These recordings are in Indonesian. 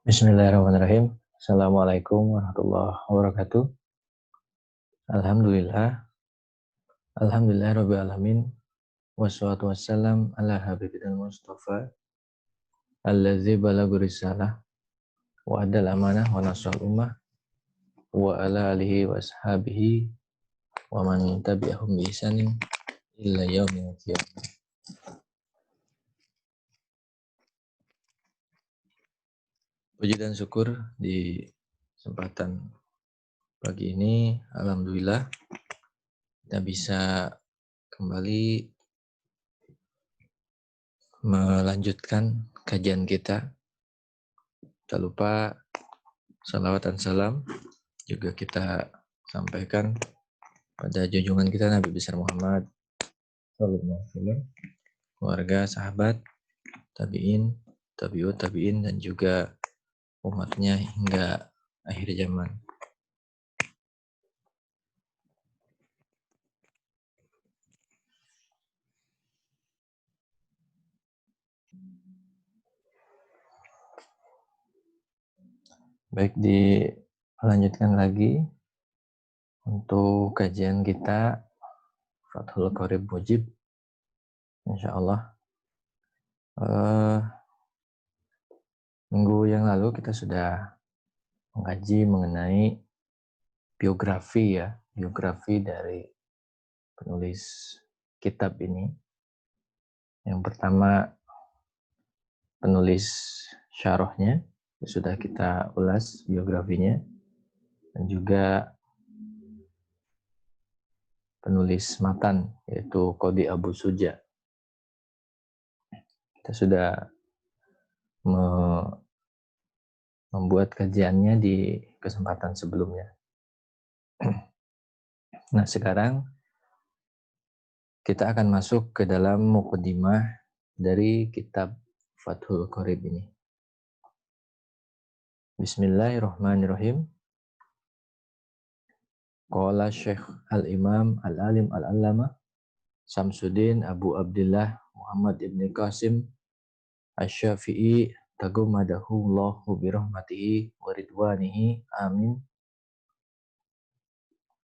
Bismillahirrahmanirrahim. Assalamualaikum warahmatullahi wabarakatuh. Alhamdulillah. Rabbil alamin. Wassalatu wassalam ala habibina Mustafa allazi balagu risalah wa addal amanah wa nasrul ummah wa ala alihi wa ashabihi wa man tabi'ahum bi ihsanin illa yaumil qiyamah. Puji dan syukur di kesempatan pagi ini, alhamdulillah kita bisa kembali melanjutkan kajian kita. Tak lupa salawat dan salam juga kita sampaikan pada junjungan kita Nabi besar Muhammad sallallahu alaihi wasallam, keluarga, sahabat, tabi'in, tabi'ut tabi'in dan juga umatnya hingga akhir zaman. Baik, dilanjutkan lagi untuk kajian kita Fathul Qorib Mujib, insyaallah. Minggu yang lalu kita sudah mengkaji mengenai biografi dari penulis kitab ini. Yang pertama, penulis syarahnya, sudah kita ulas biografinya, dan juga penulis matan, yaitu Qadi Abu Suja. Kita sudah membuat kajiannya di kesempatan sebelumnya. Nah, sekarang kita akan masuk ke dalam muqaddimah dari kitab Fathul Qorib ini. Bismillahirrahmanirrahim. Qala Syekh Al-Imam Al-Alim Al-Allamah Syamsuddin Abu Abdullah Muhammad ibn Qasim Asy-Syafi'i tagammadahullahu birahmatihi wa ridwanihi amin.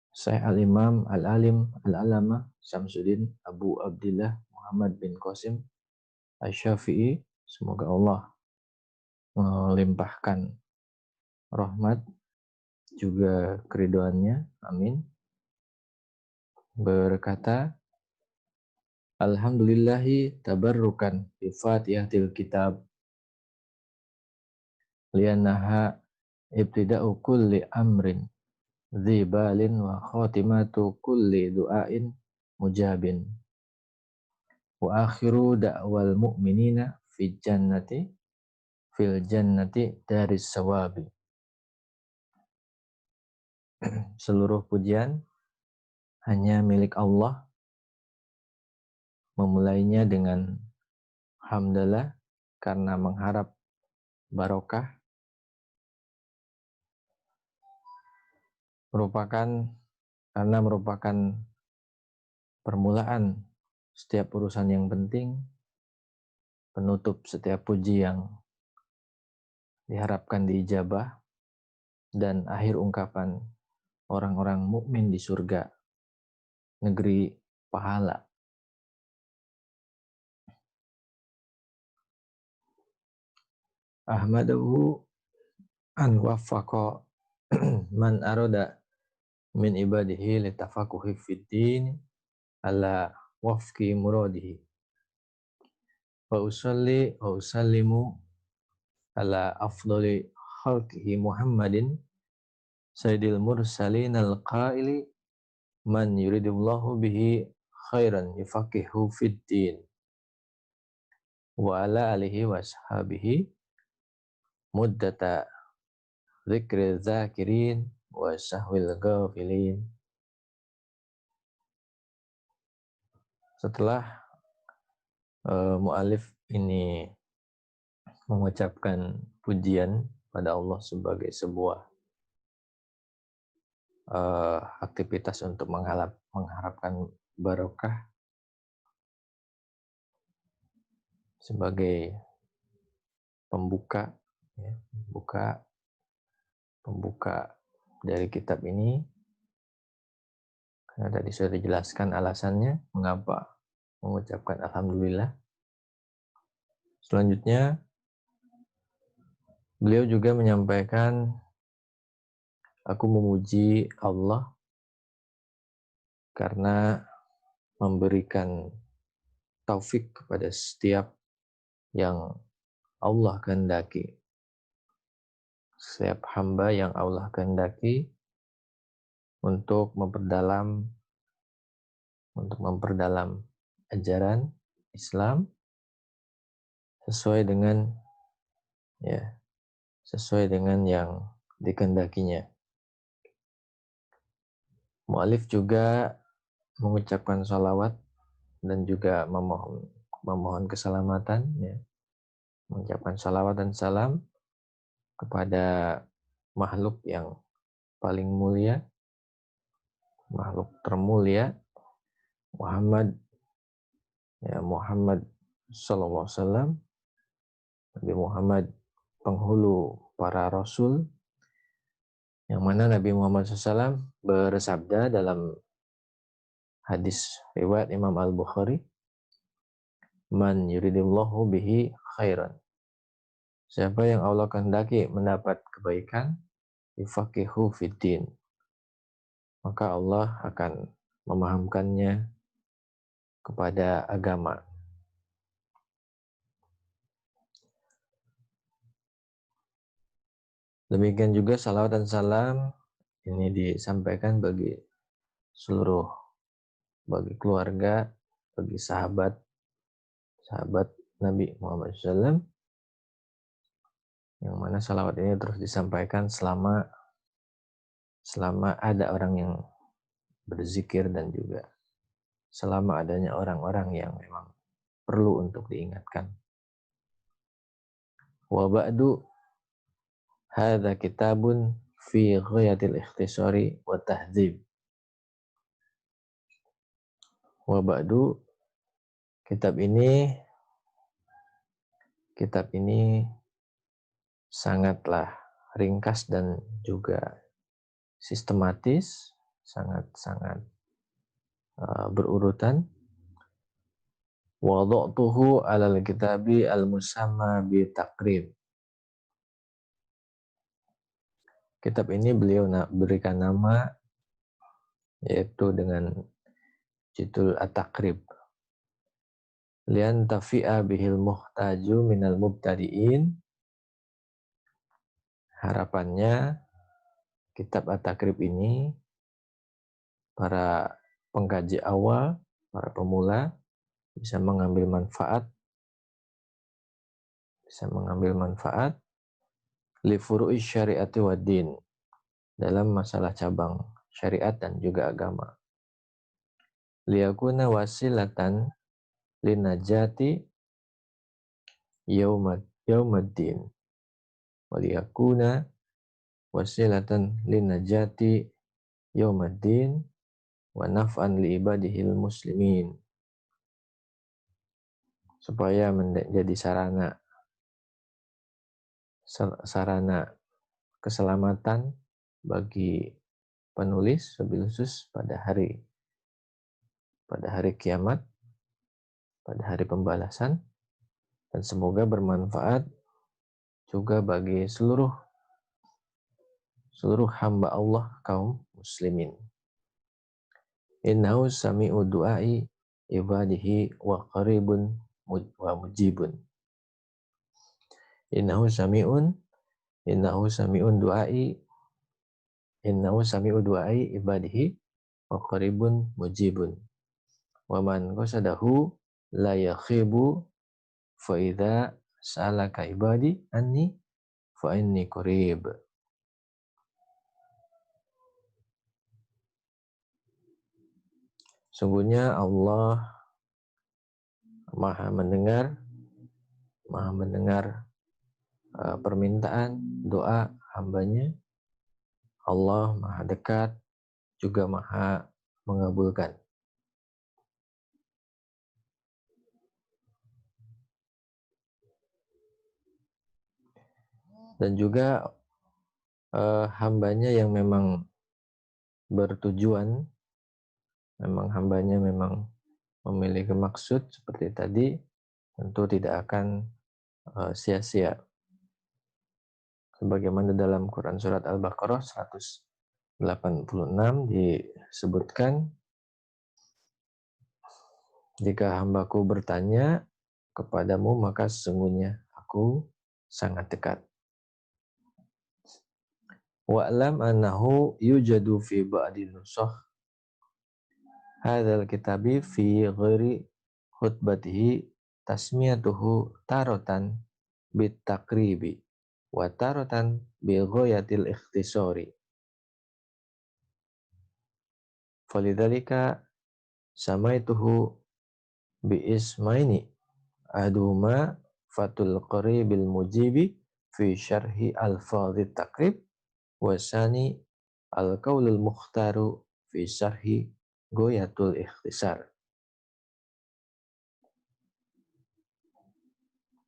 Syekh Al-Imam Al-Alim Al-Allamah Syamsuddin Abu Abdullah Muhammad bin Qasim Asy-Syafi'i, semoga Allah melimpahkan rahmat juga keridhaannya, amin, berkata, Alhamdulillahi tabarrukan bi Fatihatil Kitab liannaha ibtida'u kulli amrin dzibalin wa khatimatu kulli du'ain mujabin wa akhiru da'wal mu'minina fil jannati daris sawabi. Seluruh pujian hanya milik Allah, memulainya dengan hamdalah karena mengharap barokah, merupakan permulaan setiap urusan yang penting, penutup setiap puji yang diharapkan diijabah, dan akhir ungkapan orang-orang mukmin di surga, negeri pahala. Ahmadahu an waffaqa man arada min ibadihi litafaquhi fid din ala wafqi muradihi. Wa usalli wa usallimu ala afdali khalqihi Muhammadin sayyidil mursalin al-qaili man yuridullahu bihi khairan yufaqihu fid din wa ala alihi wa ashabihi muddata dzikri dzakirin wa sahwil ghafilin. Setelah mu'alif ini mengucapkan pujian pada Allah sebagai sebuah aktivitas untuk mengharapkan barokah, sebagai pembuka ya, pembuka dari kitab ini, karena tadi sudah dijelaskan alasannya mengapa mengucapkan alhamdulillah. Selanjutnya beliau juga menyampaikan, aku memuji Allah karena memberikan taufik kepada setiap yang Allah kehendaki. Setiap hamba yang Allah kehendaki untuk memperdalam ajaran Islam sesuai dengan yang dikehendakinya. Mu'alif juga mengucapkan salawat dan juga memohon keselamatan, ya. Mengucapkan salawat dan salam kepada makhluk yang paling mulia, makhluk termulia, Muhammad sallallahu alaihi wasallam, Nabi Muhammad penghulu para rasul, yang mana Nabi Muhammad SAW bersabda dalam hadis riwayat Imam Al-Bukhari, man yuridillahu bihi khairan, siapa yang Allah kehendaki mendapat kebaikan, yufaqihu fiddin, maka Allah akan memahamkannya kepada agama. Demikian juga salawat dan salam ini disampaikan bagi keluarga, bagi sahabat Nabi Muhammad SAW, yang mana salawat ini terus disampaikan selama ada orang yang berzikir dan juga selama adanya orang-orang yang memang perlu untuk diingatkan. Wa ba'du, hadza kitabun fi ghayatil ikhtisari wa tahdzib. Wa ba'du, kitab ini sangatlah ringkas dan juga sistematis, sangat berurutan. Wada'tuhu 'alal kitabi al-musamma bi taqrib. Kitab ini beliau berikan nama yaitu dengan judul At-Taqrib. Lian tafi'a bihil muhtaju minal mubtadi'in. Harapannya kitab At-Taqrib ini para pengkaji awal, para pemula bisa mengambil manfaat li furu'i syariati wad din, dalam masalah cabang syariat dan juga agama. Liyakuna wasilatan linajati yaumaddin. Waliyakuna wasilatan linajati yaumaddin wa naf'an li ibadihil muslimin. Supaya menjadi sarana keselamatan bagi penulis, wabil khusus pada hari kiamat, pada hari pembalasan, dan semoga bermanfaat juga bagi seluruh hamba Allah kaum muslimin. Innahu sami'u du'ai ibadihi wa qaribun wa mujibun. Innahu sami'u du'ai ibadihi wa qaribun mujibun. Wa man qasadahu la yakhibu fa idza sa'alaka ibadi anni fa inni qarib. Sungguhnya Allah Maha mendengar permintaan doa hambanya. Allah Maha dekat, juga Maha mengabulkan. dan juga hambanya yang memang bertujuan, memang hambanya memang memiliki maksud seperti tadi, tentu tidak akan sia-sia. Sebagaimana dalam Quran surat Al-Baqarah 186 disebutkan, jika hambaku bertanya kepadamu, maka sesungguhnya aku sangat dekat. Wa'lam annahu yujadu fi ba'di nusakh hadzal kitabi fi ghairi khutbatihi tasmiyatuhu taratan bit takribi wa taratan bi ghayatil ikhtisari. Falidzalika samaituhu bi ismaini aduhuma fatul qaribil mujibi fi syarhi alfadhit takrib wasani al-qaulul mukhtaru fi syarhi ghayatul ikhtisar.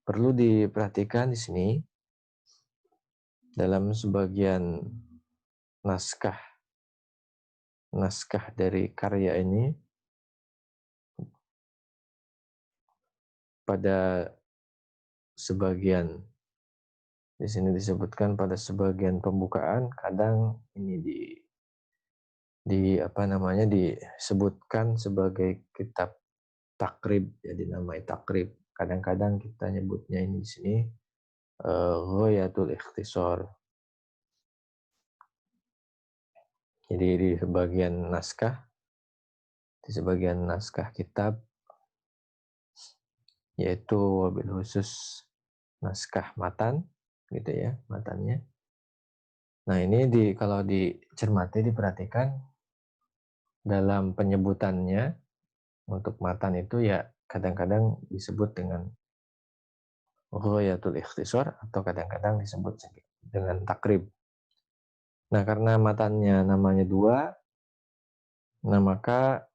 Perlu diperhatikan di sini dalam sebagian naskah dari karya ini, pada sebagian, di sini disebutkan pada sebagian pembukaan, kadang ini disebutkan sebagai kitab takrib, jadi namanya takrib. Kadang-kadang kita nyebutnya ini di sini ghayatul ikhtisar. Jadi di sebagian naskah kitab, yaitu wabil khusus naskah matan, gitu ya, matannya. Nah, ini kalau dicermati, diperhatikan dalam penyebutannya untuk matan itu ya kadang-kadang disebut dengan ghayatul ikhtisar atau kadang-kadang disebut dengan takrib. Nah, karena matannya namanya dua, nah maka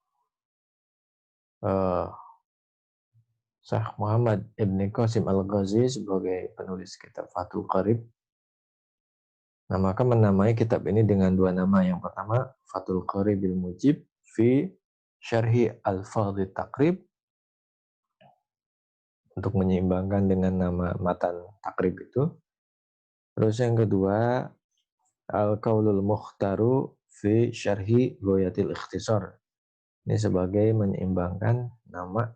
Syekh Muhammad Ibn Qasim Al-Ghazi sebagai penulis kitab Fathul Qarib, nah maka menamai kitab ini dengan dua nama. Yang pertama Fathul Qaribil Mujib fi Syarhi Al-Fadhil Takrib, untuk menyeimbangkan dengan nama matan takrib itu. Terus yang kedua Al-Qaulul Mukhtaru fi Syarhi Ghayatil Ikhtisar. Ini sebagai menyeimbangkan nama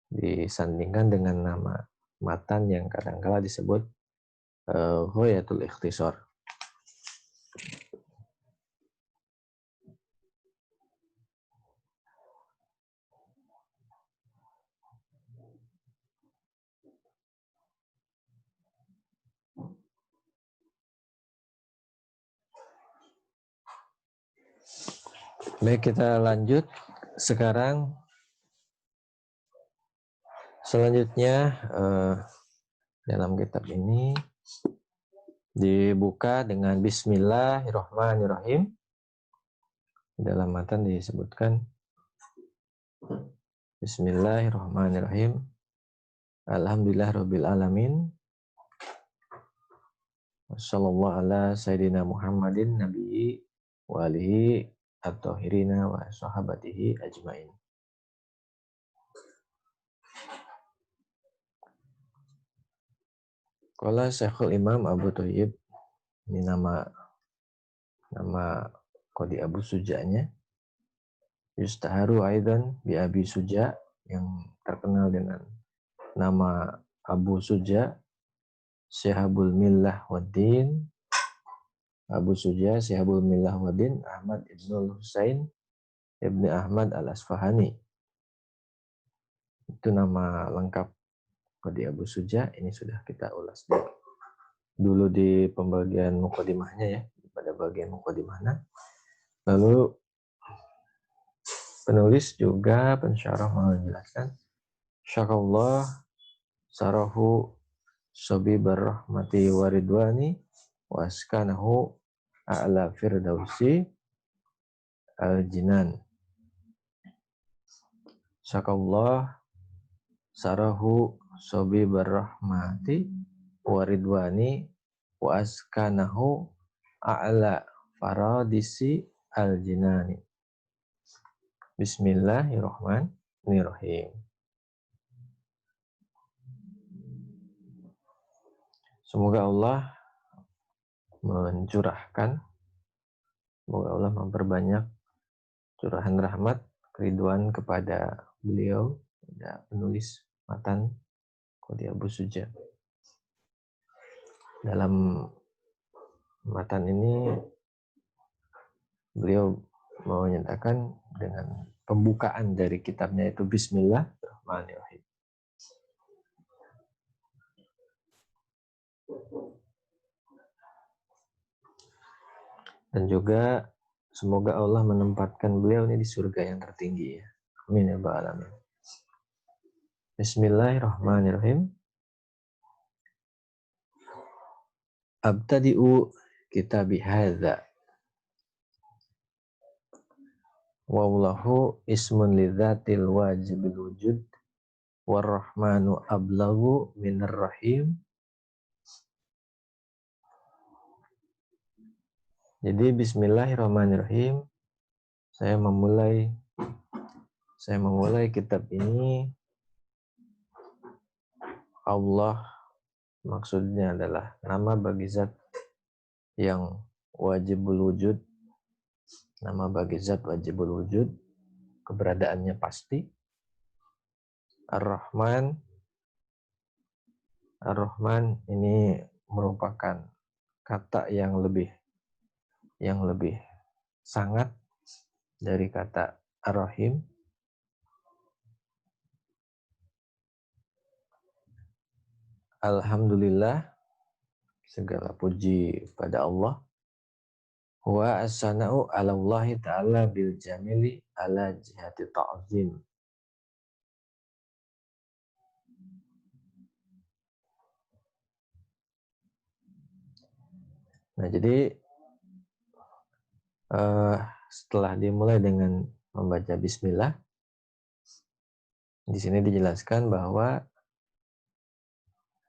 disandingkan dengan nama matan yang kadang-kala disebut Ghayatul Ikhtisar. Baik, kita lanjut sekarang. Selanjutnya dalam kitab ini dibuka dengan Bismillahirrahmanirrahim. Dalam matan disebutkan Bismillahirrahmanirrahim. Alhamdulillahirabbil alamin. Wassallallahu ala sayyidina Muhammadin nabiyyi wa alihi at-thahirina wa sahabatihi ajmain. Qala Syekhul Imam Abu Thayyib, ini nama Qadi Abu Suja'nya. Yustaharu aidan bi Abi Suja, yang terkenal dengan nama Abu Suja, Syihabul Millah Waddin. Abu Suja Syihabul Millah Waddin Ahmad Ibnul Husain Ibni Ahmad Al-Asfahani. Itu nama lengkap Qadi Abu Suja. Ini sudah kita ulas dulu di pembagian mukadimahnya ya, pada bagian mukadimahnya. Lalu penulis juga pensyarah menjelaskan Syakallah sarahu sabibar rahmati waridwani waskanahu a'la firdausi al-jinan. Syakallah sarahu sabibar rahmati wa ridwani wa askanahu a'la faradisi al-jinani. Bismillahirrahmanirrahim. Semoga Allah mencurahkan, semoga Allah memperbanyak curahan rahmat, keriduan kepada beliau, penulis matan Qadi Abu Suja. Dalam matan ini beliau menyatakan dengan pembukaan dari kitabnya itu Bismillahirrahmanirrahim. Dan juga semoga Allah menempatkan beliau ini di surga yang tertinggi ya. Amin ya rabbal alamin. Bismillahirrahmanirrahim. Abtadi'u kitabi hadza. Wallahu ismun lidzatil wajibil wujud warrahmanu ablagu minar rahim. Jadi bismillahirrahmanirrahim. Saya memulai kitab ini. Allah maksudnya adalah nama bagi zat yang wajibul wujud. Nama bagi zat wajibul wujud, keberadaannya pasti. Ar-Rahman. Ar-Rahman ini merupakan kata yang lebih sangat dari kata Ar-Rahim. Alhamdulillah, segala puji pada Allah. Wa as-sana'u 'ala Allah ta'ala bil jamili ala jihati ta'zim. Nah, jadi setelah dimulai dengan membaca bismillah, di sini dijelaskan bahwa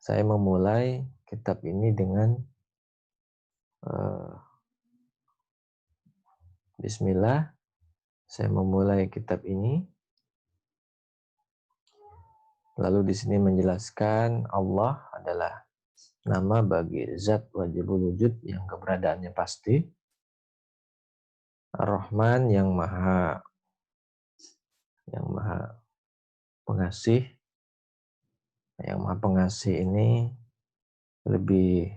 saya memulai kitab ini dengan bismillah. Saya memulai kitab ini. Lalu di sini menjelaskan Allah adalah nama bagi zat wajibul wujud yang keberadaannya pasti. Ar-Rahman yang maha pengasih. Yang maha pengasih ini lebih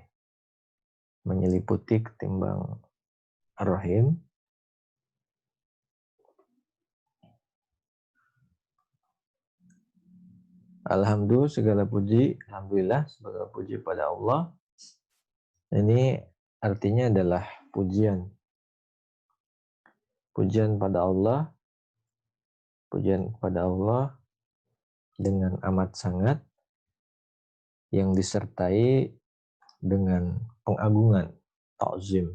menyeliputi ketimbang Ar-Rahim. Alhamdulillah, segala puji, alhamdulillah, segala puji pada Allah. Ini artinya adalah pujian. Pujian pada Allah. Pujian kepada Allah dengan amat sangat yang disertai dengan pengagungan, ta'zim.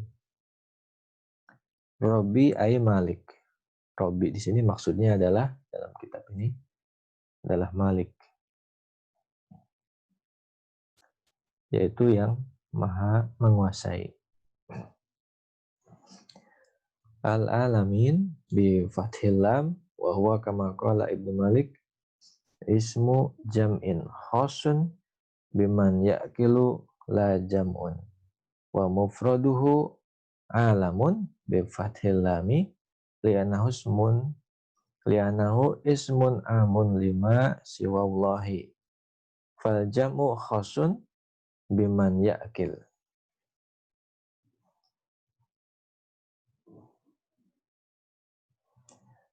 Robbi ay Malik. Robbi di sini maksudnya adalah dalam kitab ini adalah Malik, yaitu yang maha menguasai. Al-alamin bi fathil lam wa huwa kama qala Ibnu Malik ismu jam'in khasun biman ya'kilu la jam'un wa mufraduhu alamun bi fathil lami li'annahu ismun amun lima siwallahi fal jam'u khasun biman ya'kil.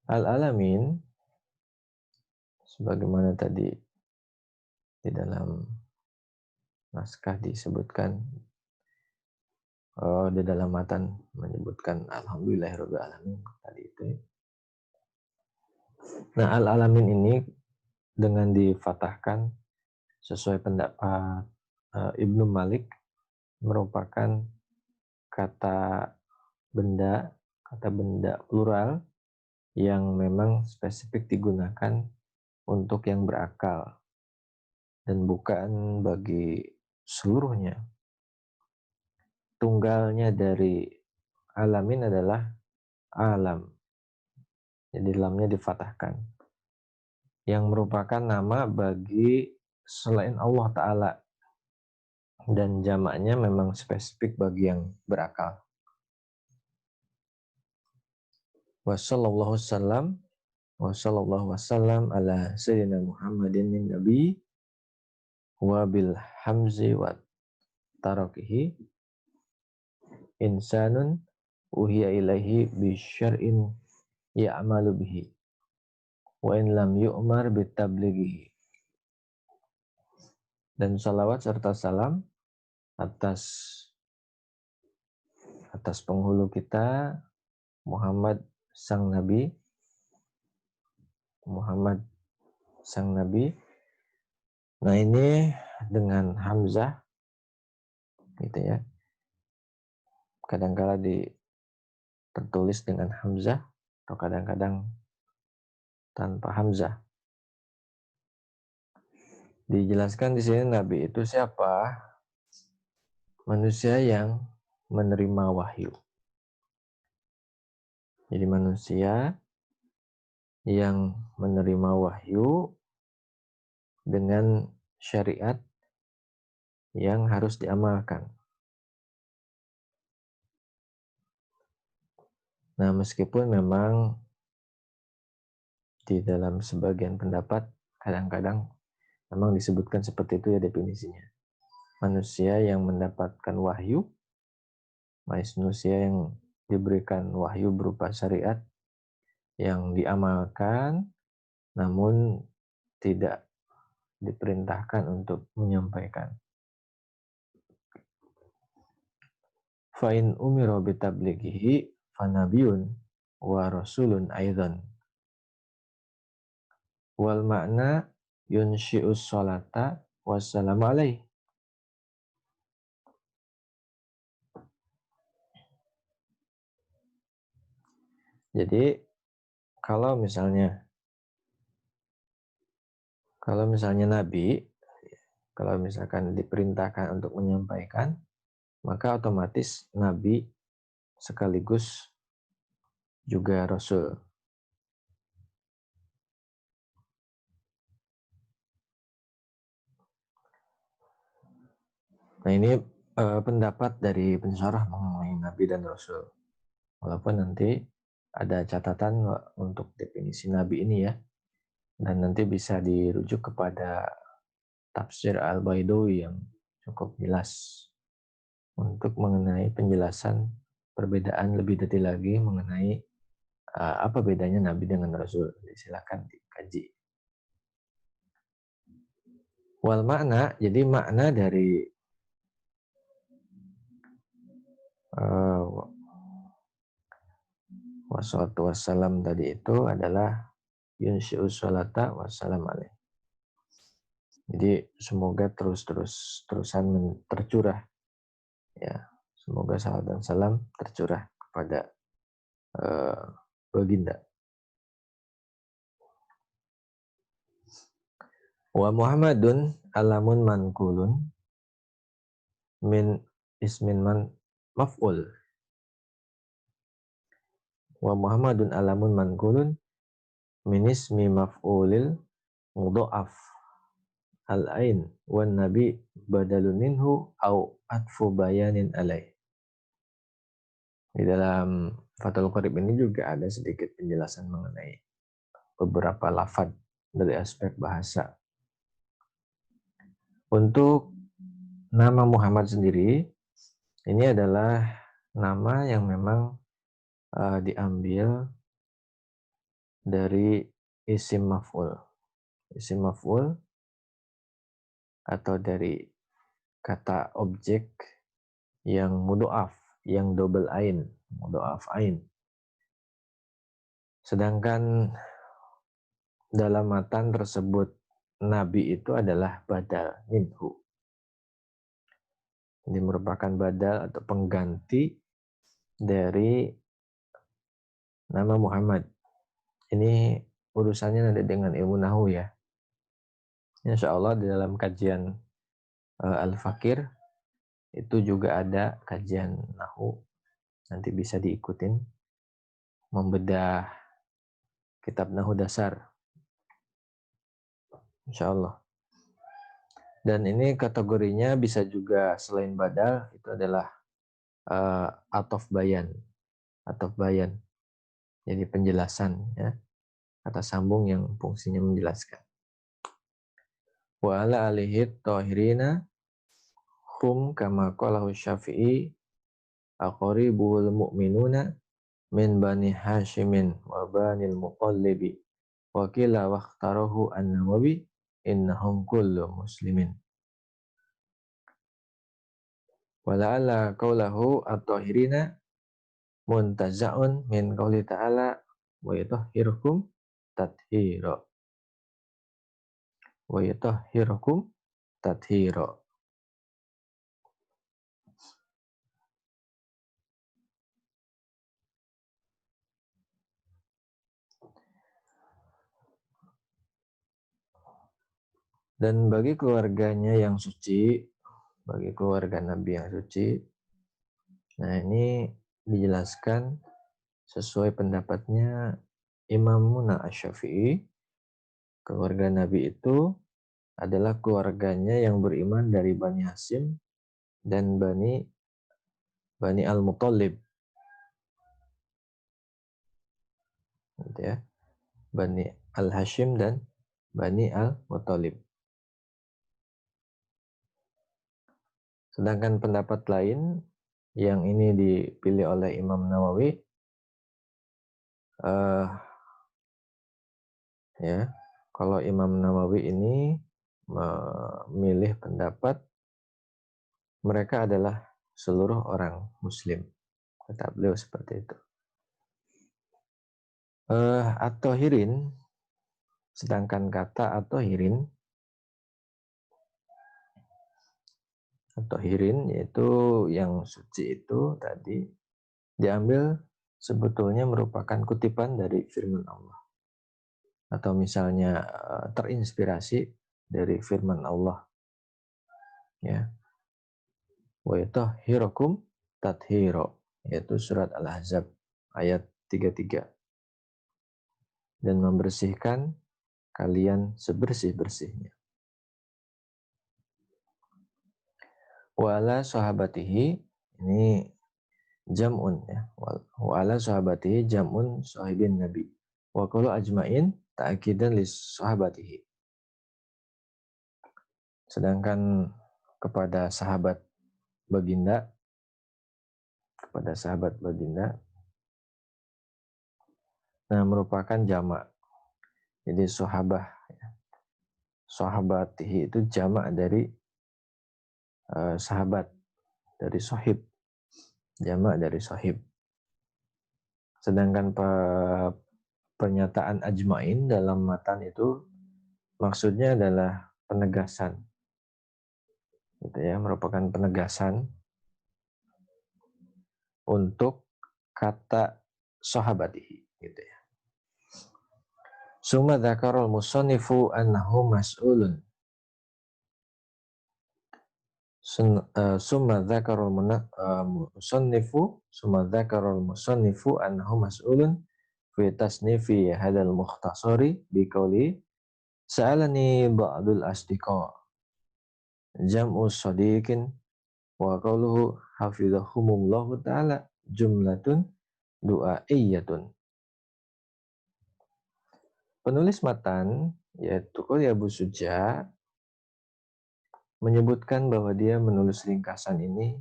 Al-alamin sebagaimana tadi di dalam naskah disebutkan, di dalam matan menyebutkan alhamdulillahirabbil alamin tadi itu. Nah, al-alamin ini dengan difatahkan sesuai pendapat Ibnu Malik merupakan kata benda plural yang memang spesifik digunakan untuk yang berakal dan bukan bagi seluruhnya. Tunggalnya dari alamin adalah alam. Jadi lamnya difathahkan. Yang merupakan nama bagi selain Allah Ta'ala. Dan jamaknya memang spesifik bagi yang berakal. Wassallallahu wasallam ala sayyidina Muhammadin nabi wa bil hamzi wa tarakihi insanun uhiya ilaihi bi syar'in ya'malu bihi wa in lam yu'mar bitablighihi. Dan salawat serta salam atas penghulu kita Muhammad sang nabi, Nah ini dengan hamzah gitu ya. Kadang-kala tertulis dengan hamzah atau kadang-kadang tanpa hamzah. Dijelaskan di sini nabi itu siapa? Manusia yang menerima wahyu. Jadi manusia yang menerima wahyu dengan syariat yang harus diamalkan. Nah, meskipun memang di dalam sebagian pendapat kadang-kadang memang disebutkan seperti itu ya definisinya. Manusia yang mendapatkan wahyu, manusia yang diberikan wahyu berupa syariat yang diamalkan, namun tidak diperintahkan untuk menyampaikan. Fa'in umiro bitablighihi fanabiyun wa rasulun aidan. Wal makna yunshi'us sholata wassalamu alaih. Jadi kalau misalnya Nabi, kalau misalkan diperintahkan untuk menyampaikan, maka otomatis Nabi sekaligus juga Rasul. Nah ini pendapat dari pensyarah mengenai Nabi dan Rasul. Walaupun nanti ada catatan untuk definisi Nabi ini ya. Dan nanti bisa dirujuk kepada tafsir Al-Baidawi yang cukup jelas untuk mengenai penjelasan perbedaan lebih detail lagi mengenai apa bedanya Nabi dengan Rasul. Silakan dikaji. Wal makna, jadi makna dari wassalatu wassalam tadi itu adalah yunshi'us sholata wassalam alaih. Jadi semoga terusan tercurah ya, semoga salam dan salam tercurah kepada baginda. Wa Muhammadun alamun mankulun min ismin man maf'ul. Wa Muhammadun alamun mankulun min ismi maf'ulil mudha'af al-ain wan nabi badalun minhu au atfu bayanin alaih. Di dalam Fathul Qorib ini juga ada sedikit penjelasan mengenai beberapa lafaz dari aspek bahasa. Untuk nama Muhammad sendiri, ini adalah nama yang memang diambil dari isim maf'ul. Isim maf'ul atau dari kata objek yang mudha'af, yang double ain, mudha'af ain. Sedangkan dalam matan tersebut Nabi itu adalah badal minhu. Ini merupakan badal atau pengganti dari nama Muhammad. Ini urusannya nanti dengan ilmu nahwu ya. Insya Allah di dalam kajian Al-Fakir, itu juga ada kajian nahwu, nanti bisa diikutin, membedah kitab nahwu dasar, insya Allah. Dan ini kategorinya bisa juga selain badal, itu adalah atof bayan. Atof bayan, jadi penjelasan, ya, kata sambung yang fungsinya menjelaskan. Wa ala alihi tahirina hum kama qalahu Syafi'i aqribul mu'minuna min bani Hashimin wa banil Muqallibi wa qila waqtarahu an-Nawawi innahum kullu muslimin. Wa la'alla qawlahu at-tahirina muntaza'un min qawli ta'ala wa yutahhirukum tathira wa yutahhirukum tathira. Dan bagi keluarganya yang suci, bagi keluarga Nabi yang suci, nah ini dijelaskan sesuai pendapatnya Imam Muna Asy-Syafi'i, keluarga Nabi itu adalah keluarganya yang beriman dari Bani Hashim dan Bani Al-Muttalib. Gitu ya. Bani Al-Hashim dan Bani Al-Muttalib. Sedangkan pendapat lain yang ini dipilih oleh Imam Nawawi, ya, kalau Imam Nawawi ini memilih pendapat mereka adalah seluruh orang Muslim, kata beliau seperti itu. At-Tahirin, sedangkan kata At-Tahirin yaitu yang suci itu tadi diambil sebetulnya merupakan kutipan dari firman Allah, atau misalnya terinspirasi dari firman Allah, ya, wa yutahhirukum tathira, yaitu surat Al-Ahzab ayat 33, dan membersihkan kalian sebersih-bersihnya. Wa ala sahabatihi, ini jam'un, ya, wa ala sahabatihi jam'un sahibin nabi wa qulu ajmain ta'kidan lis sahabatihi. Sedangkan kepada sahabat baginda, nah merupakan jamak. Jadi sahabatihi itu jamak dari sahabat, dari sahib, jamak dari sahib. Sedangkan pernyataan ajmain dalam matan itu maksudnya adalah penegasan, gitu ya, merupakan penegasan untuk kata sahabatihi, gitu ya. Summa dzakarul musannifu annahu mas'ulun. Summa dzakarul musannifu annahu mas'ulun fi tasnifi hadzal mukhtasari biqauli sa'alani ba'dul asdiqa jam'u shadiqin wa qawluhu hafizahumullahu ta'ala jumlatun du'aiyatun. Penulis matan, yaitu Qul Abu Suja, menyebutkan bahwa dia menulis ringkasan ini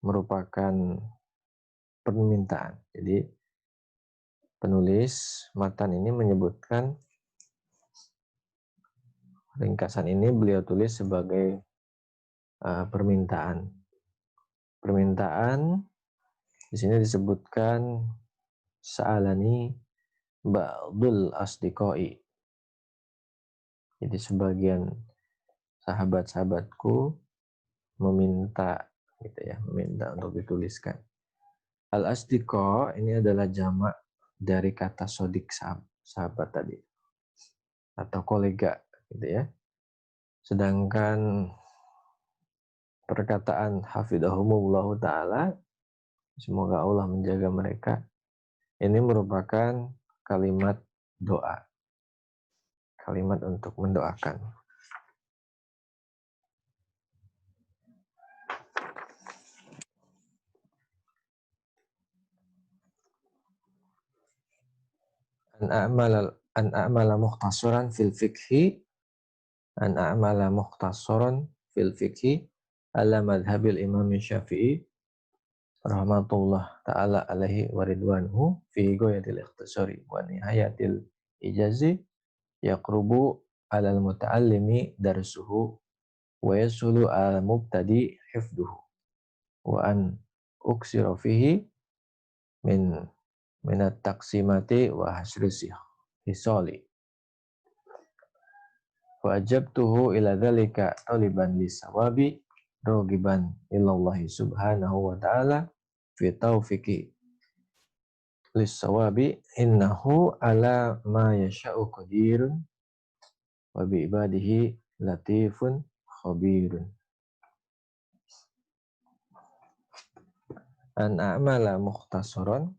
merupakan permintaan. Jadi penulis matan ini menyebutkan ringkasan ini beliau tulis sebagai permintaan. Permintaan di sini disebutkan sa'alani ba'dul asdiqai. Jadi sebagian sahabat-sahabatku meminta, gitu ya, meminta untuk dituliskan. Al-asdiqa ini adalah jamak dari kata sodik, sahabat tadi, atau kolega, gitu ya. Sedangkan perkataan hafidhahumullahu ta'ala, semoga Allah menjaga mereka, ini merupakan kalimat doa. Kalimat untuk mendoakan. An a'mala mukhtasaran fil fikhi ala madhabil imam Syafi'i rahmatullah ta'ala alaihi wa ridwanhu fi ghayatil ikhtisari wa nihayatil ijazi yaqrubu alal muta'allimi darsuhu wa yasulu al mubtadi hifduhu wa an uksira fihi min minat taqsimati wa hasri hisali wa ajabtuhu ila dhalika taliban lisawabi ragiban ilallahi subhanahu wa ta'ala fi taufiqi lisawabi innahu ala ma yasha'u qadirun wa bi ibadihi latifun khabirun. An a'mala mukhtasaran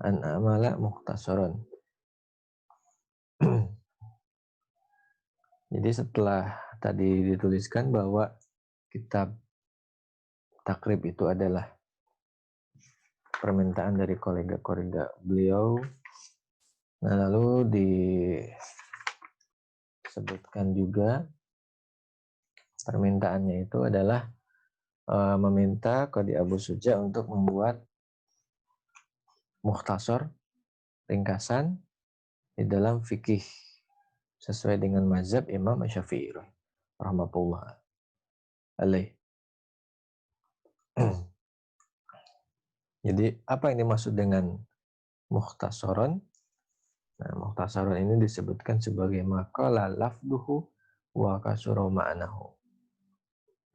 an a'mala mukhtasaran. Jadi setelah tadi dituliskan bahwa kitab takrib itu adalah permintaan dari kolega-kolega beliau, nah lalu disebutkan juga permintaannya itu adalah meminta Qadhi Abu Suja untuk membuat mukhtasar, ringkasan di dalam fikih sesuai dengan mazhab Imam Syafi'i rahmatullah alaih. Jadi apa yang dimaksud dengan mukhtasaran? Nah, mukhtasaran ini disebutkan sebagai maqala lafduhu wa kasura ma'nahu.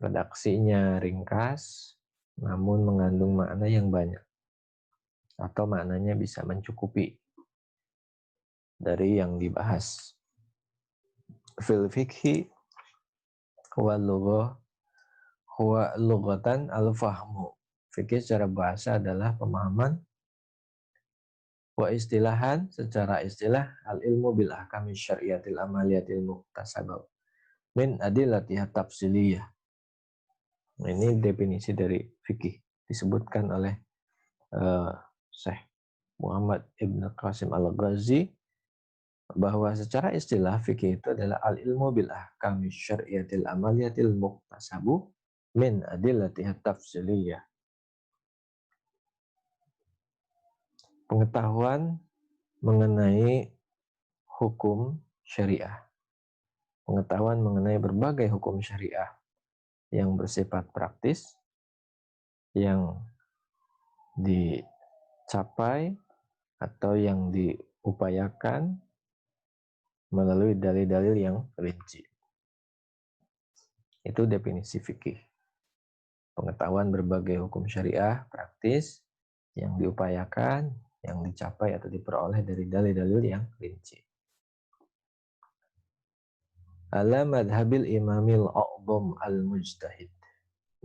Redaksinya ringkas namun mengandung makna yang banyak, atau maknanya bisa mencukupi dari yang dibahas. Fil fikhi huwa lughatan al-fahmu. Fikih secara bahasa adalah pemahaman, wa istilahan secara istilah al-ilmu bil ahkami syariatil amaliyatil muktasabah min adillatiha tafsiliyah. Ini definisi dari fikih disebutkan oleh Syekh Muhammad Ibn Qasim Al-Ghazi bahwa secara istilah fikih itu adalah al-ilmu bil ahkami syariatil amaliyatil muktasabu min adillatiha tafsiliyah. Pengetahuan mengenai hukum syariah. Pengetahuan mengenai berbagai hukum syariah yang bersifat praktis, yang dicapai atau yang diupayakan melalui dalil-dalil yang rinci. Itu definisi fikih. Pengetahuan berbagai hukum syariah praktis yang diupayakan, yang dicapai atau diperoleh dari dalil-dalil yang rinci. Ala madhabil imamil a'zam al-mujtahid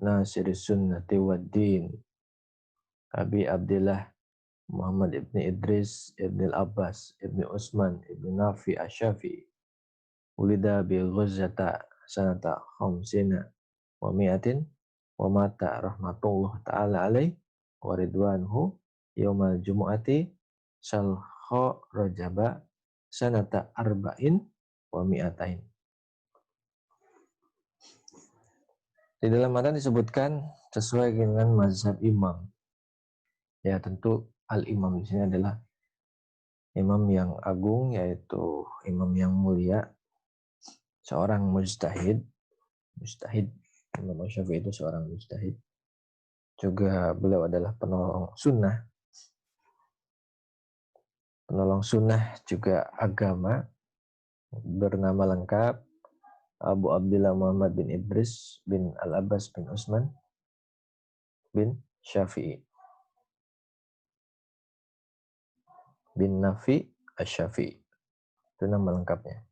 Nasiris sunnati wad din Abi Abdillah Muhammad ibn Idris ibn al-Abbas ibn Usman ibn Nafi asy-Syafi'i ulida bi Ghazzata sanata khamsina wa mi'atin wa mata rahmatullah ta'ala alaih wa ridwanhu yaumal jumu'ati salkha rajaba sanata arba'in wa mi'atain. Di dalam matan disebutkan sesuai dengan mazhab imam. Ya tentu al-imam di sini adalah imam yang agung, yaitu imam yang mulia, seorang mujtahid. Imam Syafi'i itu seorang mujtahid. Juga beliau adalah penolong sunnah juga agama. Bernama lengkap Abu Abdillah Muhammad bin Idris bin Al-Abbas bin Usman bin Syafi'i. bin Nafi Asy-Syafi'i. Itu nama lengkapnya.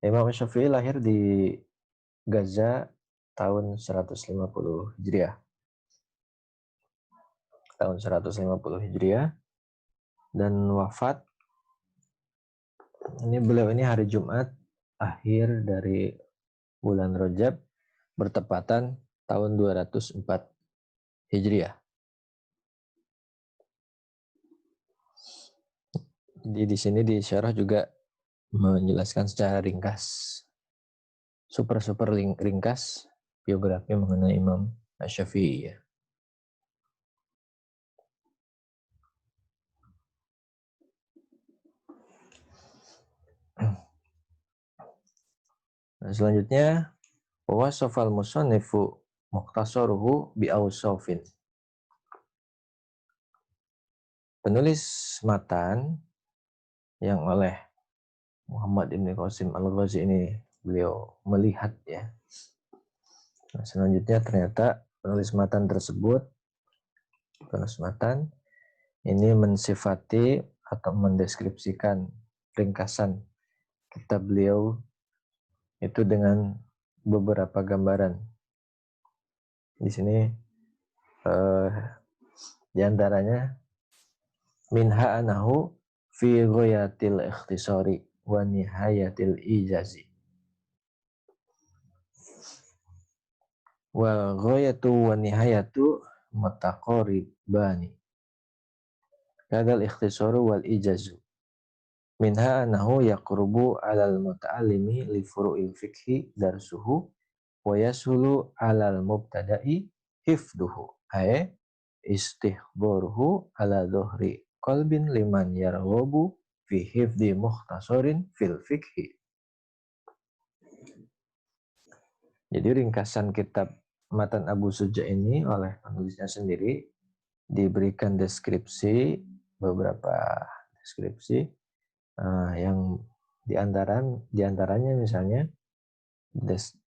Imam Asy-Syafi'i lahir di Gaza tahun 150 Hijriah. Tahun 150 Hijriah. Dan wafat, beliau ini hari Jumat akhir dari bulan Rajab bertepatan tahun 204 Hijriah. Jadi di sini di syarah juga menjelaskan secara ringkas, super ringkas biografi mengenai Imam Asy-Syafi'i ya. Nah, selanjutnya wasafal musannifu mukhtasaruhu bi awsafin. Penulis matan yang oleh Muhammad Ibn Qasim Al-Ghazi ini beliau melihat ya. Nah, selanjutnya ternyata penulis matan ini mensifati atau mendeskripsikan ringkasan kitab beliau itu dengan beberapa gambaran. Di sini di antaranya minha anahu fi ghayatil ikhtisari wa nihayatil ijazi. Wa ghayatu wa nihayatu mutaqaribani. Kadal ikhtisaru wal ijazu. Minha anahu yaqrubu alal muta'allimi li furu'il fiqhi darsuhu wa yasulu alal mubtada'i hifduhu. Ay istihbaruhu ala dhuhri qalbin liman yarghabu fi hifdi mukhtasarin fil fiqhi. Jadi ringkasan kitab Matan Abu Suja ini oleh penulisnya sendiri diberikan beberapa deskripsi yang diantaranya misalnya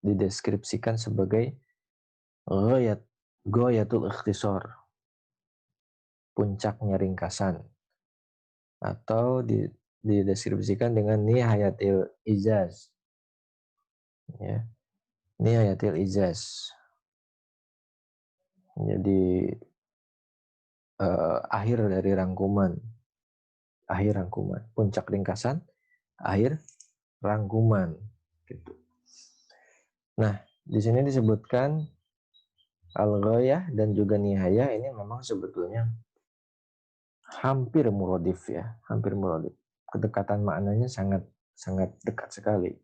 dideskripsikan sebagai ghayatul ikhtisar, puncaknya ringkasan, atau dideskripsikan dengan nihayatil ijaz, ya, nihayatil ijaz. Jadi akhir dari rangkuman, puncak ringkasan, akhir rangkuman, gitu. Nah, di sini disebutkan al-ghayah dan juga nihayah ini memang sebetulnya hampir muradif ya, hampir muradif. Kedekatan maknanya sangat dekat sekali.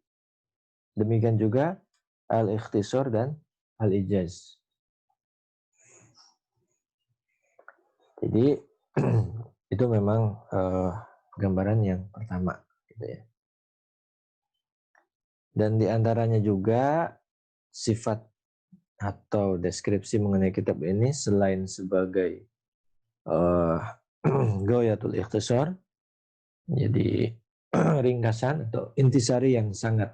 Demikian juga al-ikhtisar dan al-ijaz. Jadi itu memang gambaran yang pertama, gitu ya. Dan diantaranya juga sifat atau deskripsi mengenai kitab ini selain sebagai ghayatul ikhtisar, jadi ringkasan atau intisari yang sangat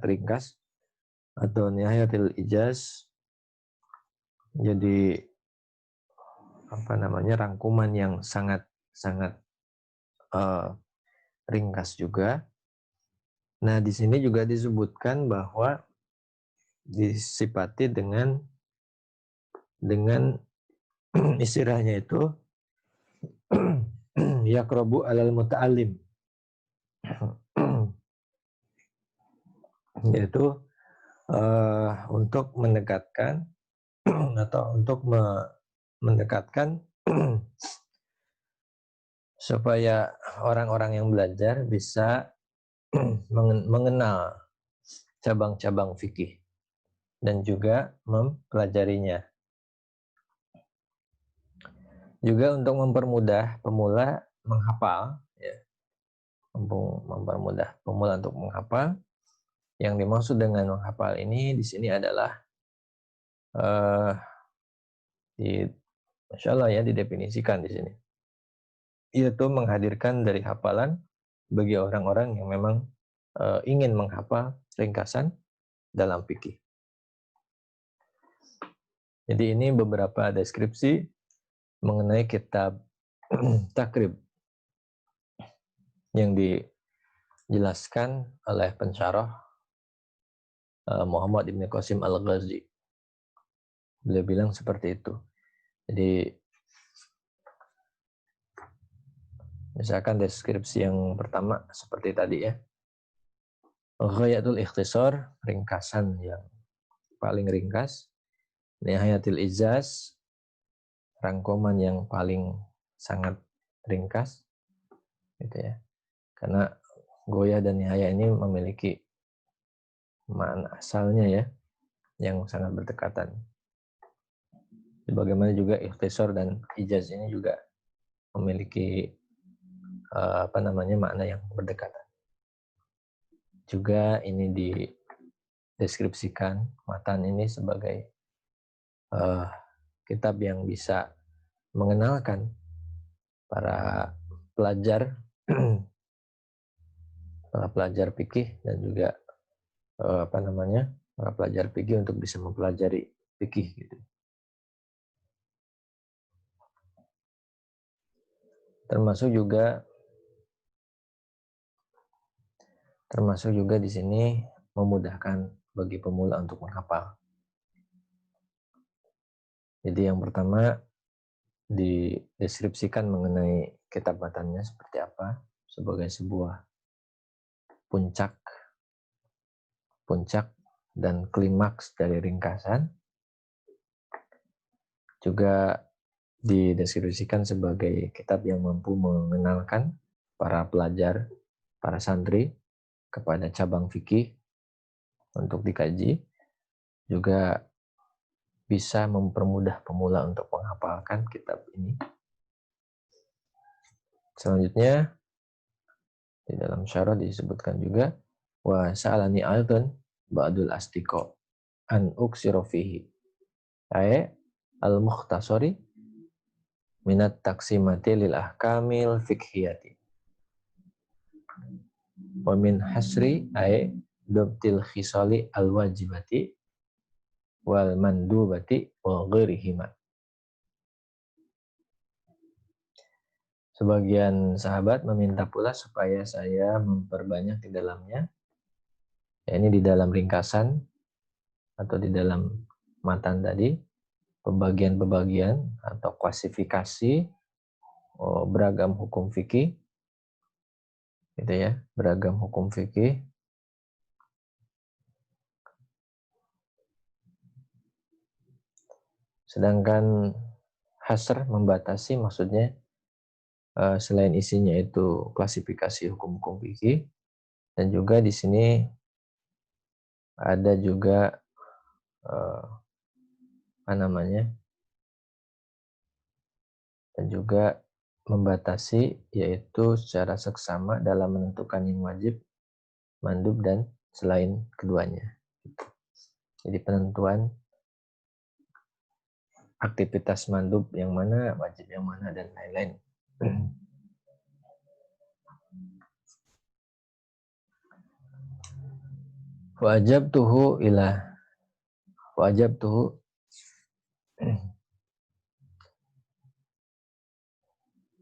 ringkas, atau nihayatil ijaz, jadi rangkuman yang sangat ringkas juga. Nah, di sini juga disebutkan bahwa disifati dengan istilahnya itu yaqrabu alal muta'allim, yaitu untuk mendekatkan atau untuk mendekatkan supaya orang-orang yang belajar bisa mengenal cabang-cabang fikih dan juga mempelajarinya. Juga untuk mempermudah pemula menghafal, ya. Mempermudah pemula untuk menghafal. Yang dimaksud dengan menghafal ini di sini adalah Masya Allah ya, didefinisikan di sini. Yaitu menghadirkan dari hafalan bagi orang-orang yang memang ingin menghafal ringkasan dalam fikih. Jadi ini beberapa deskripsi mengenai kitab Takrib yang dijelaskan oleh pensyarah Muhammad Ibn Qasim Al-Ghazi. Beliau bilang seperti itu. Jadi misalkan deskripsi yang pertama seperti tadi ya. Ghayatul ikhtisar, ringkasan yang paling ringkas. Nihayatil ijaz, rangkuman yang paling sangat ringkas. Gitu ya. Karena goya dan nihaya ini memiliki makna asalnya ya, yang sangat berdekatan. Bagaimana juga ikhtisar dan ijaz ini juga memiliki makna yang berdekatan. Juga ini dideskripsikan matan ini sebagai kitab yang bisa mengenalkan para pelajar para pelajar fikih dan juga para pelajar fikih untuk bisa mempelajari fikih gitu. Termasuk juga di sini memudahkan bagi pemula untuk menghafal. Jadi yang pertama dideskripsikan mengenai kitab matannya seperti apa sebagai sebuah puncak dan klimaks dari ringkasan. Juga dideskripsikan sebagai kitab yang mampu mengenalkan para pelajar, para santri kepada cabang fikih untuk dikaji. Juga bisa mempermudah pemula untuk menghafalkan kitab ini. Selanjutnya di dalam syarah disebutkan juga wa sa'alani aidan ba'dul astiqa an uksiru fihi ay al-mukhtasari minat taksimati lil ahkamil fikhiyati wa min hasri ay dabtil khisali al-wajibati wal mandubati wa ghairihima. Sebagian sahabat meminta pula supaya saya memperbanyak di dalamnya, ya ini di dalam ringkasan atau di dalam matan tadi, pembagian-pembagian atau klasifikasi beragam hukum fikih, gitu ya, beragam hukum fikih. Sedangkan hasr membatasi, maksudnya selain isinya itu klasifikasi hukum-hukum fikih, dan juga di sini ada juga dan juga membatasi, yaitu secara seksama dalam menentukan yang wajib, mandub, dan selain keduanya. Jadi penentuan aktivitas mandub yang mana, wajib yang mana, dan lain-lain. Fa'ajabtuhu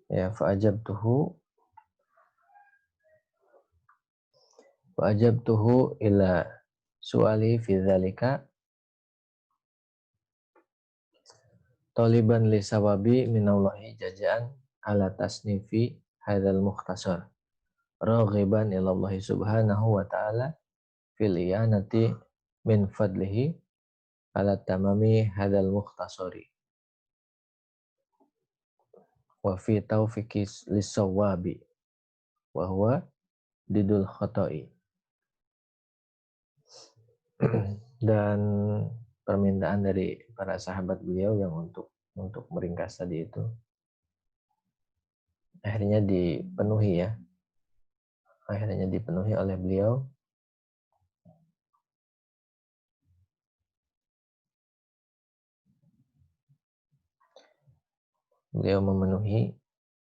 ya fa'ajabtuhu ila su'ali fi dzalika taliban li sawabi minallahi jazaan ala tasnifi hadzal mukhtasar raghiban ila Allah subhanahu wa ta'ala fil iyanati min fadlihi ala tamami hadzal mukhtasari wa fi taufiqis lis-sawabi wa huwa didul khata'i. Dan permintaan dari para sahabat beliau yang untuk meringkas tadi itu akhirnya dipenuhi oleh beliau. Beliau memenuhi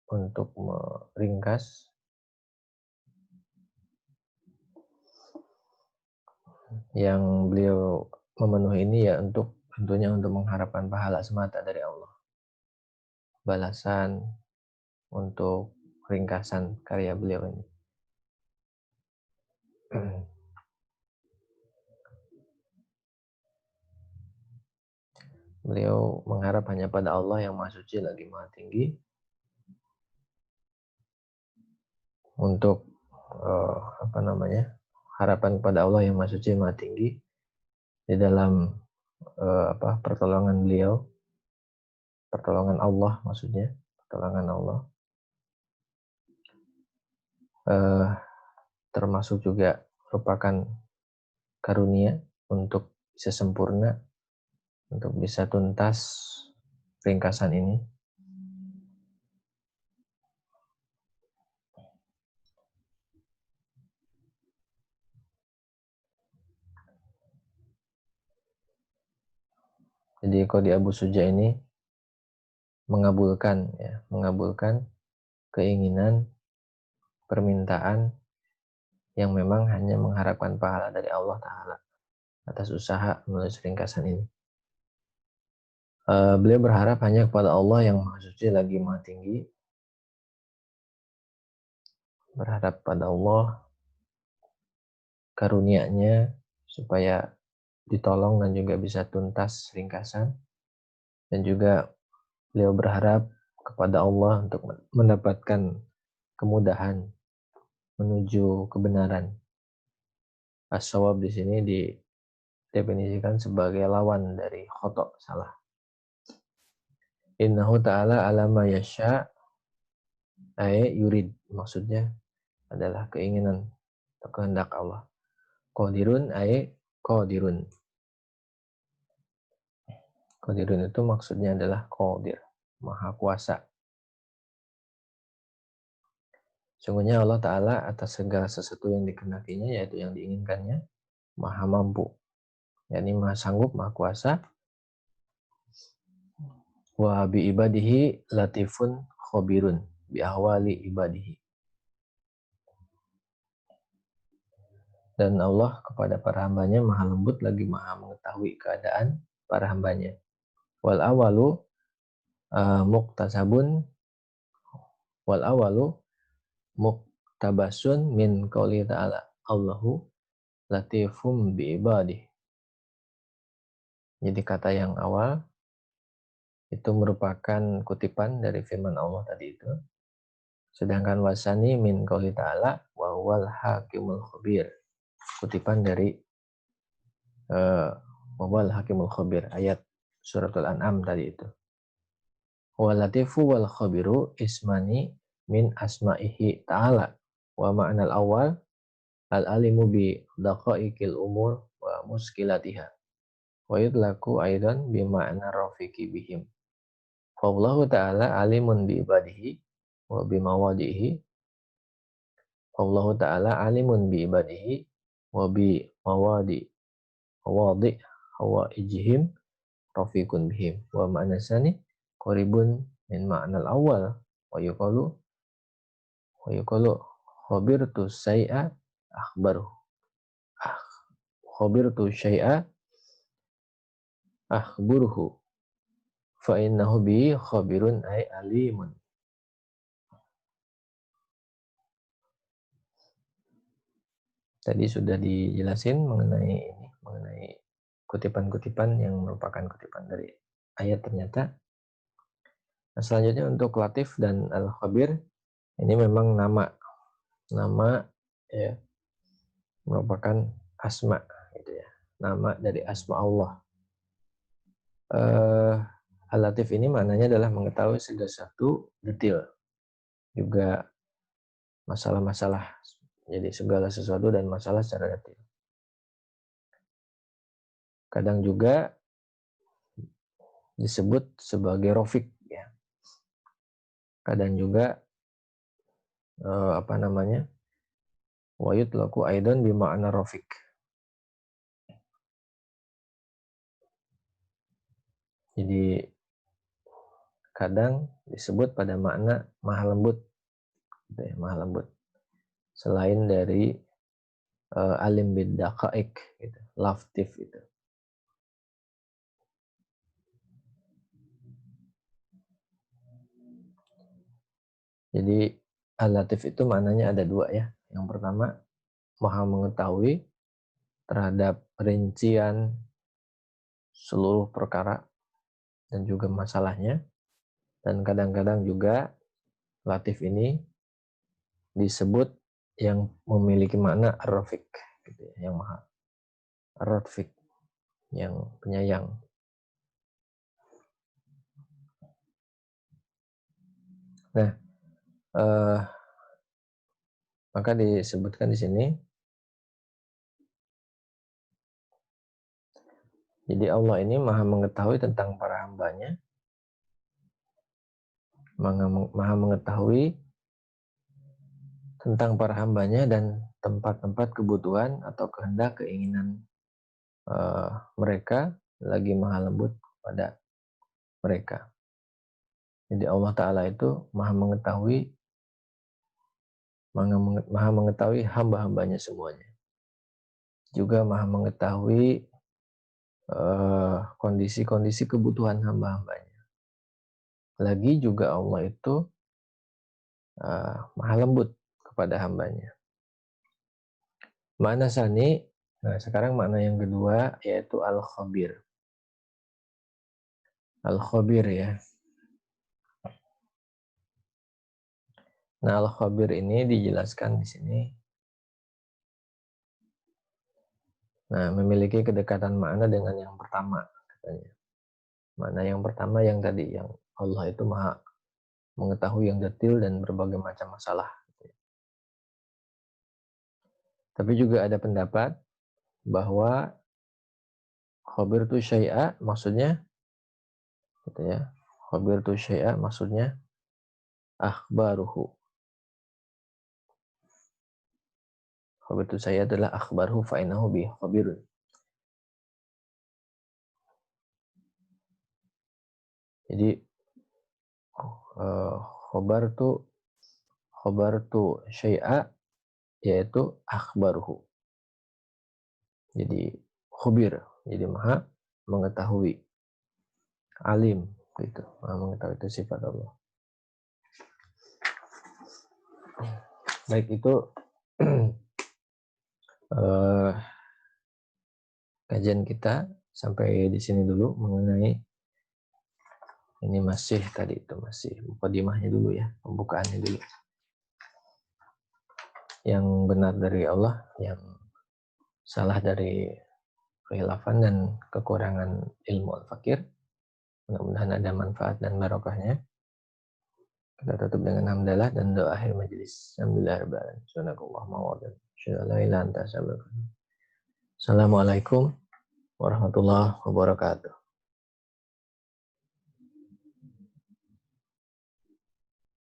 untuk meringkas yang beliau memenuhi ini ya tentunya untuk mengharapkan pahala semata dari Allah, balasan untuk ringkasan karya beliau ini. Beliau mengharap hanya pada Allah yang Maha Suci lagi Maha Tinggi untuk harapan kepada Allah yang Maha Suci Maha Tinggi di dalam pertolongan beliau, pertolongan Allah maksudnya, pertolongan Allah. Termasuk juga merupakan karunia untuk bisa sempurna, untuk bisa tuntas ringkasan ini. Jadi Qadi Abu Suja ini mengabulkan keinginan, permintaan yang memang hanya mengharapkan pahala dari Allah Ta'ala atas usaha menulis ringkasan ini. Beliau berharap hanya kepada Allah yang Maha Suci lagi Maha Tinggi, berharap pada Allah karunia-Nya supaya ditolong dan juga bisa tuntas ringkasan, dan juga beliau berharap kepada Allah untuk mendapatkan kemudahan menuju kebenaran. As-shawab di sini didefinisikan sebagai lawan dari khoto, salah. Innahu ta'ala alama yasha ay yurid, maksudnya adalah keinginan atau kehendak Allah. Qadirun ay qadirun. Qadirun itu maksudnya adalah qadir, maha kuasa. Sungguhnya Allah Ta'ala atas segala sesuatu yang dikehendakinya, yaitu yang diinginkannya, maha mampu, yakni maha sanggup, maha kuasa. Wa bi ibadihi latifun khobirun bi ahwali ibadihi. Dan Allah kepada para hambanya maha lembut lagi maha mengetahui keadaan para hambanya. Wal awalu muktasabun wal awalu muktabasun min qouli ta'ala Allahu latifum bi ibadihi. Jadi kata yang awal itu merupakan kutipan dari firman Allah tadi itu. Sedangkan wasani min qouli ta'ala wa huwal hakimul khabir. Kutipan dari wa huwal hakimul khabir, ayat suratul An'am tadi itu. Wa latifu wal khabiru ismani min asma'ihi ta'ala. Wa ma'nal awal al-alimu bi daqaiqil umur wa muskilatiha. Wa yudlaku aidan bi ma'na rafiqi bihim. Wallahu ta'ala alimun bi ibadihi wa bi mawadihi. Wallahu ta'ala alimun bi ibadihi wa bi mawadi hawaijihim rafiqun bihim. Wa ma'na sani qaribun min ma'nal awal wa yuqalu khabirtu syai'a akhbaruhu. Khabirtu syai'a akhburuhu fa innahu bi khabirun ay alimun. Tadi sudah dijelasin mengenai kutipan-kutipan yang merupakan kutipan dari ayat ternyata. Nah, selanjutnya untuk Latif dan Al-Khabir, ini memang nama ya, merupakan asma gitu ya. Nama dari asma Allah. Al-Latif ini maknanya adalah mengetahui segala sesuatu detail. Juga masalah-masalah, jadi segala sesuatu dan masalah secara detail. Kadang juga disebut sebagai Rafiq ya. Kadang juga wa yutlaqu aidan bi ma'na Rafiq. Jadi kadang disebut pada makna maha lembut gitu ya, maha lembut. Selain dari alim bid daqaiq gitu, latif itu. Jadi Al-Latif itu maknanya ada dua ya. Yang pertama, maha mengetahui terhadap rincian seluruh perkara dan juga masalahnya. Dan kadang-kadang juga Latif ini disebut yang memiliki makna Ar-Rafiq, gitu ya, yang maha Ar-Rafiq, yang penyayang. Nah, maka disebutkan di sini, jadi Allah ini maha mengetahui tentang para hambanya, maha mengetahui tentang para hambanya dan tempat-tempat kebutuhan atau kehendak keinginan mereka, lagi maha lembut pada mereka. Jadi Allah Ta'ala itu maha mengetahui hamba-hambanya semuanya. Juga maha mengetahui kondisi-kondisi kebutuhan hamba-hambanya. Lagi juga Allah itu maha lembut kepada hambanya. Makna sani, nah sekarang makna yang kedua yaitu Al-Khabir. Al-Khabir ya. Nah, Al-Khabir ini dijelaskan di sini. Nah, memiliki kedekatan makna dengan yang pertama katanya. Makna yang pertama yang tadi, yang Allah itu maha mengetahui yang detil dan berbagai macam masalah. Tapi juga ada pendapat bahwa khabir tu syai'a maksudnya gitu ya. Khabir tu syai'a maksudnya akhbaruhu. Khabir tu syai'a adalah akhbaruhu fa innahu bi khabirun. Jadi khabar tu syai'a yaitu akhbaruhu. Jadi khubir, jadi maha mengetahui, alim gitu, maha mengetahui, itu sifat Allah. Baik, itu kajian kita sampai di sini dulu mengenai ini, masih tadi itu masih mukadimahnya dulu ya, pembukaannya dulu. Yang benar dari Allah, yang salah dari khilafan dan kekurangan ilmu al-fakir. Mudah-mudahan ada manfaat dan barokahnya. Kita tutup dengan hamdalah dan doa akhir majelis. Alhamdulillahirrahmanirrahim. Assalamualaikum warahmatullahi wabarakatuh.